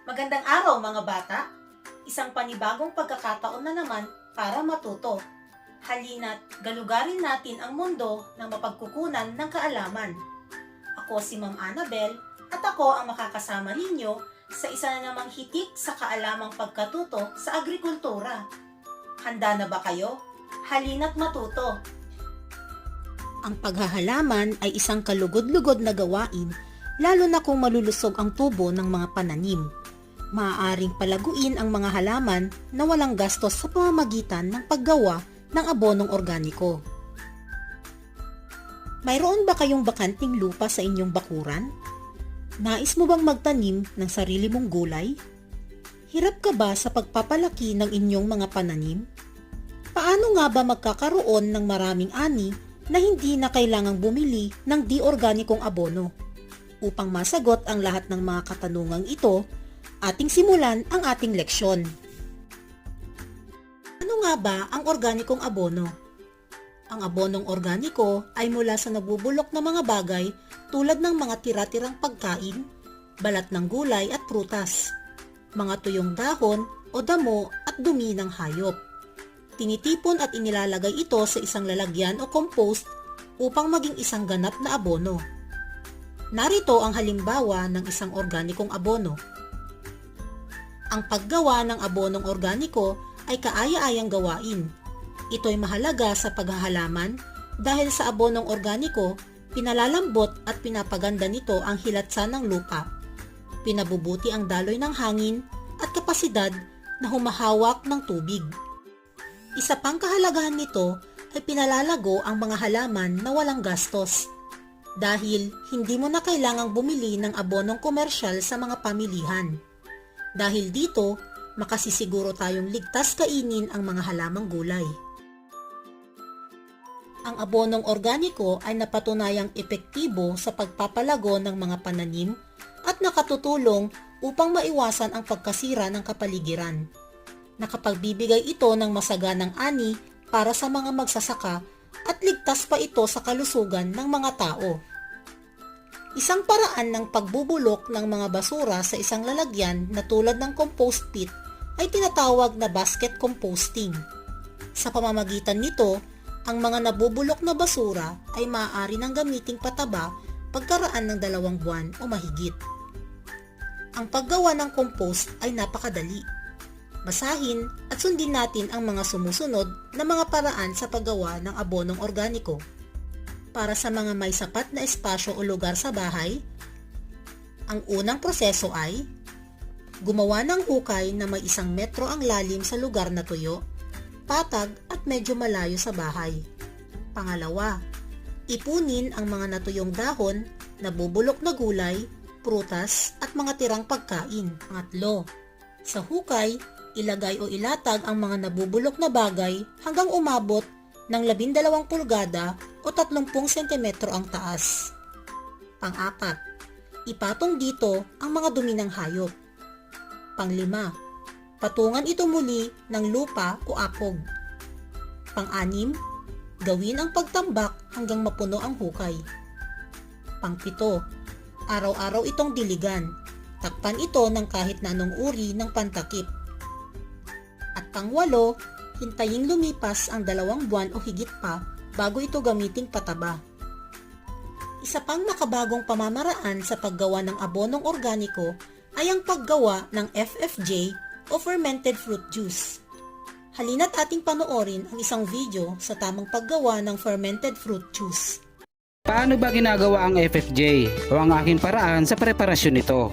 Magandang araw mga bata! Isang panibagong pagkakataon na naman para matuto. Halina't galugarin natin ang mundo ng mapagkukunan ng kaalaman. Ako si Ma'am Annabel at ako ang makakasama ninyo sa isa na namang hitik sa kaalamang pagkatuto sa agrikultura. Handa na ba kayo? Halina't matuto! Ang paghahalaman ay isang kalugod-lugod na gawain, lalo na kung malulusog ang tubo ng mga pananim. Maaaring palaguin ang mga halaman na walang gastos sa pamamagitan ng paggawa ng abonong organiko. Mayroon ba kayong bakanting lupa sa inyong bakuran? Nais mo bang magtanim ng sarili mong gulay? Hirap ka ba sa pagpapalaki ng inyong mga pananim? Paano nga ba magkakaroon ng maraming ani na hindi na kailangang bumili ng di-organikong abono? Upang masagot ang lahat ng mga katanungang ito, ating simulan ang ating leksyon. Ano nga ba ang organikong abono? Ang abonong organiko ay mula sa nabubulok na mga bagay tulad ng mga tira-tirang pagkain, balat ng gulay at prutas, mga tuyong dahon o damo at dumi ng hayop. Tinitipon at inilalagay ito sa isang lalagyan o compost upang maging isang ganap na abono. Narito ang halimbawa ng isang organikong abono. Ang paggawa ng abonong organiko ay kaaya-ayang gawain. Ito'y mahalaga sa paghahalaman dahil sa abonong organiko, pinalalambot at pinapaganda nito ang hilatsa ng lupa. Pinabubuti ang daloy ng hangin at kapasidad na humahawak ng tubig. Isa pang kahalagahan nito ay pinalalago ang mga halaman na walang gastos. Dahil hindi mo na kailangang bumili ng abonong komersyal sa mga pamilihan. Dahil dito, makasisiguro tayong ligtas kainin ang mga halamang gulay. Ang abonong organiko ay napatunayang epektibo sa pagpapalago ng mga pananim at nakatutulong upang maiwasan ang pagkasira ng kapaligiran. Nakapagbibigay ito ng masaganang ani para sa mga magsasaka at ligtas pa ito sa kalusugan ng mga tao. Isang paraan ng pagbubulok ng mga basura sa isang lalagyan na tulad ng compost pit ay tinatawag na basket composting. Sa pamamagitan nito, ang mga nabubulok na basura ay maaari nang gamiting pataba pagkaraan ng 2 buwan o mahigit. Ang paggawa ng compost ay napakadali. Basahin at sundin natin ang mga sumusunod na mga paraan sa paggawa ng abonong organiko. Para sa mga may sapat na espasyo o lugar sa bahay, ang unang proseso ay gumawa ng hukay na may 1 metro ang lalim sa lugar na tuyo, patag at medyo malayo sa bahay. Pangalawa, ipunin ang mga natuyong dahon, nabubulok na gulay, prutas at mga tirang pagkain. Pangatlo, sa hukay, ilagay o ilatag ang mga nabubulok na bagay hanggang umabot ng 12 pulgada o 30 sentimetro ang taas. Pang-4, ipatong dito ang mga dumi ng hayop. Pang-5, patungan ito muli ng lupa o apog. Pang-6, gawin ang pagtambak hanggang mapuno ang hukay. Pang-7, araw-araw itong diligan. Takpan ito ng kahit na anong uri ng pantakip. At pang-8, hintayin lumipas ang 2 buwan o higit pa bago ito gamiting pataba. Isa pang makabagong pamamaraan sa paggawa ng abonong organiko ay ang paggawa ng FFJ o fermented fruit juice. Halina't ating panoorin ang isang video sa tamang paggawa ng fermented fruit juice. Paano ba ginagawa ang FFJ o ang aking paraan sa preparasyon nito?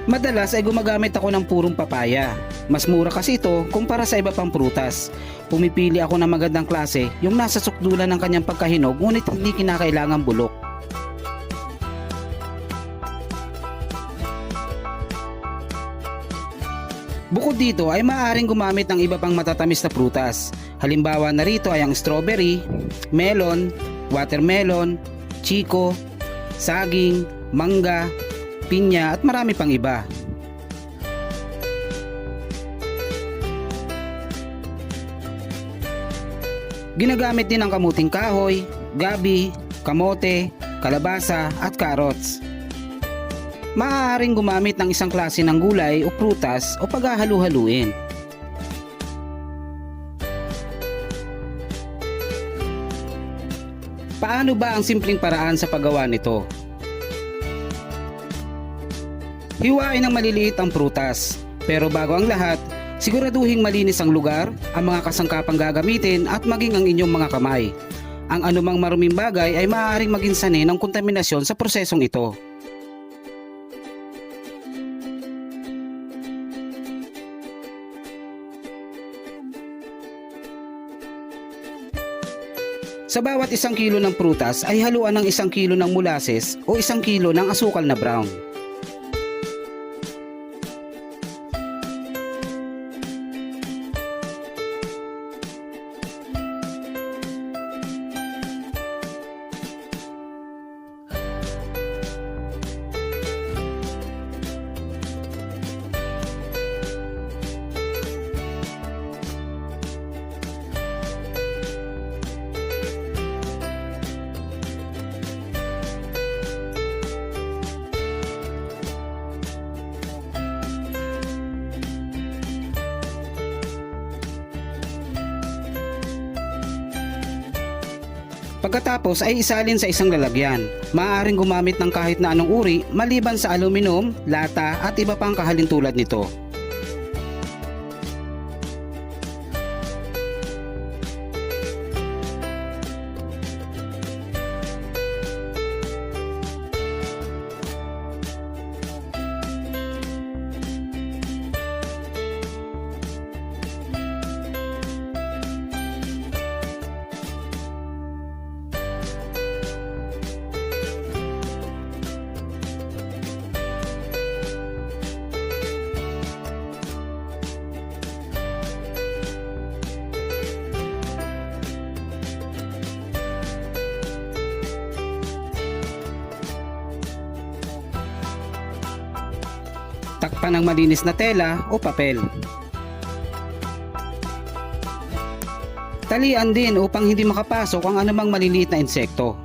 Madalas ay gumagamit ako ng purong papaya. Mas mura kasi ito kumpara sa iba pang prutas. Pumipili ako ng magandang klase, yung nasa sukdulan ng kanyang pagkahinog ngunit hindi kinakailangang bulok. Bukod dito ay maaaring gumamit ng iba pang matatamis na prutas. Halimbawa narito ay ang strawberry, melon, watermelon, chiko, saging, mangga, pinya at marami pang iba. Ginagamit din ang kamuting kahoy, gabi, kamote, kalabasa at carrots. Maaaring gumamit ng isang klase ng gulay o prutas o paghahalu-haluin. Paano ba ang simpleng paraan sa paggawa nito? Hiwain ng maliliit ang prutas, pero bago ang lahat, siguraduhing malinis ang lugar, ang mga kasangkapang gagamitin at maging ang inyong mga kamay. Ang anumang maruming bagay ay maaaring maging sanhi ng kontaminasyon sa prosesong ito. Sa bawat 1 kilo ng prutas ay haluan ng 1 kilo ng molasses o 1 kilo ng asukal na brown. Pagkatapos ay isalin sa isang lalagyan. Maaaring gumamit ng kahit na anong uri maliban sa aluminum, lata at iba pang kahalintulad nito. Takpan ng malinis na tela o papel. Talian din upang hindi makapasok ang anumang maliliit na insekto.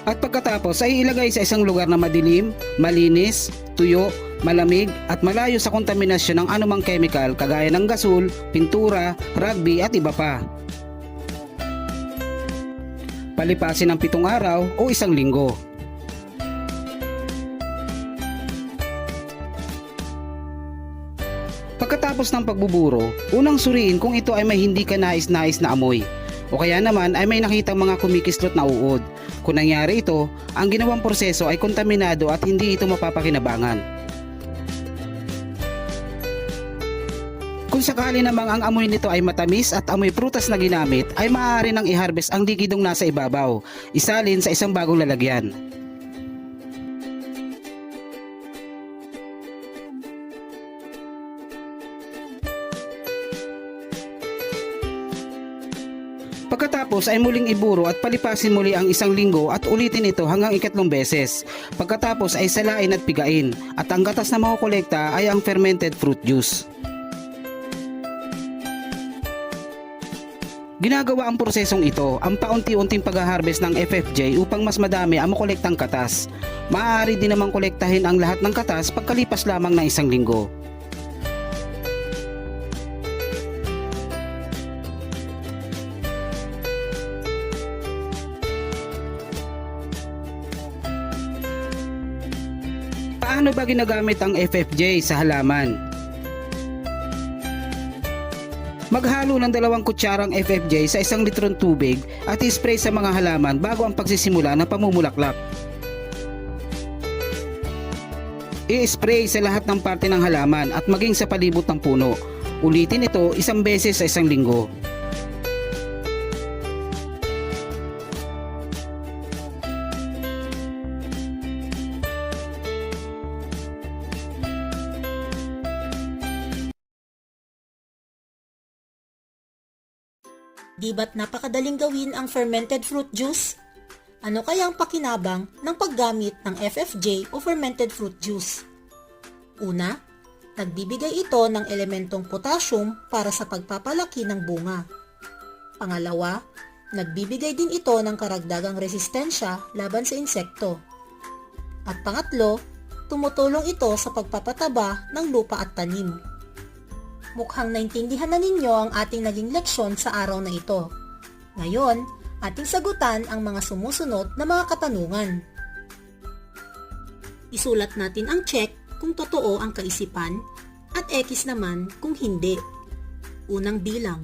At pagkatapos ay ilagay sa isang lugar na madilim, malinis, tuyo, malamig at malayo sa kontaminasyon ng anumang chemical kagaya ng gasol, pintura, rugby at iba pa. Palipasin ng 7 araw o 1 linggo. Pagkatapos ng pagbuburo, unang suriin kung ito ay may hindi ka nais-nais na amoy o kaya naman ay may nakitang mga kumikislot na uod. Kung nangyari ito, ang ginawang proseso ay kontaminado at hindi ito mapapakinabangan. Kung sakali namang ang amoy nito ay matamis at amoy prutas na ginamit, ay maaari nang i-harvest ang likidong nasa ibabaw, isalin sa isang bagong lalagyan. Pagkatapos ay muling iburo at palipasin muli ang 1 linggo at ulitin ito hanggang 3 beses. Pagkatapos ay salain at pigain at ang gatas na makukolekta ay ang fermented fruit juice. Ginagawa ang prosesong ito ang paunti-unting pag-harvest ng FFJ upang mas madami ang makolektang katas. Maaari din namang kolektahin ang lahat ng katas pagkalipas lamang ng 1 linggo. Paano ba ginagamit ang FFJ sa halaman? Maghalo ng 2 kutsarang FFJ sa 1 litrong tubig at i-spray sa mga halaman bago ang pagsisimula ng pamumulaklak. I-spray sa lahat ng parte ng halaman at maging sa palibot ng puno. Ulitin ito 1 beses sa 1 linggo. Di ba't napakadaling gawin ang fermented fruit juice? Ano kaya ang pakinabang ng paggamit ng FFJ o fermented fruit juice? Una, Nagbibigay ito ng elementong potassium para sa pagpapalaki ng bunga. Pangalawa, nagbibigay din ito ng karagdagang resistensya laban sa insekto. At pangatlo, tumutulong ito sa pagpapataba ng lupa at tanim. Mukhang naintindihan na ninyo ang ating naging leksyon sa araw na ito. Ngayon, ating sagutan ang mga sumusunod na mga katanungan. Isulat natin ang check kung totoo ang kaisipan at X naman kung hindi. Unang bilang,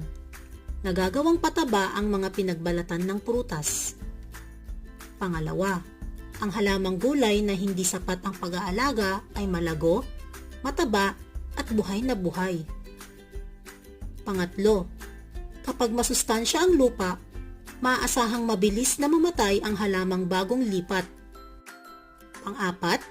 nagagawang pataba ang mga pinagbalatan ng prutas. Pangalawa, ang halamang gulay na hindi sapat ang pag-aalaga ay malago, mataba at buhay na buhay. Pangatlo, kapag masustansya ang lupa, maaasahang mabilis na mamatay ang halamang bagong lipat. Pang-apat,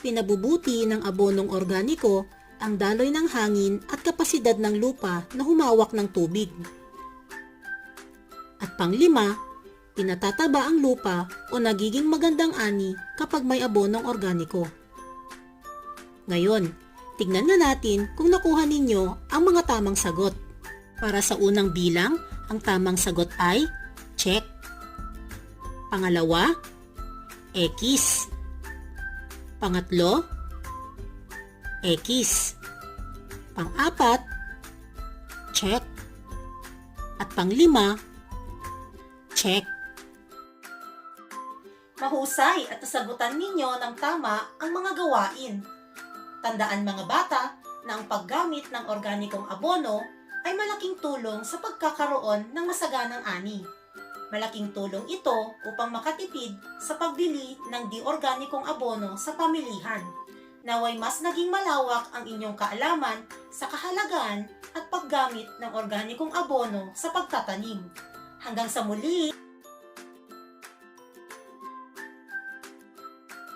pinabubuti ng abonong organiko ang daloy ng hangin at kapasidad ng lupa na humawak ng tubig. At pang-lima, pinatataba ang lupa o nagiging magandang ani kapag may abonong organiko. Ngayon, tignan na natin kung nakuha ninyo ang mga tamang sagot. Para sa unang bilang, ang tamang sagot ay check. Pangalawa, X. Pangatlo, X. Pang-apat, check. At pang-lima, check. Mahusay at nasagutan ninyo ng tama ang mga gawain. Tandaan mga bata na ang paggamit ng organikong abono ay malaking tulong sa pagkakaroon ng masaganang ani. Malaking tulong ito upang makatipid sa pagbili ng di-organikong abono sa pamilihan. Naway mas naging malawak ang inyong kaalaman sa kahalagahan at paggamit ng organikong abono sa pagtatanim. Hanggang sa muli!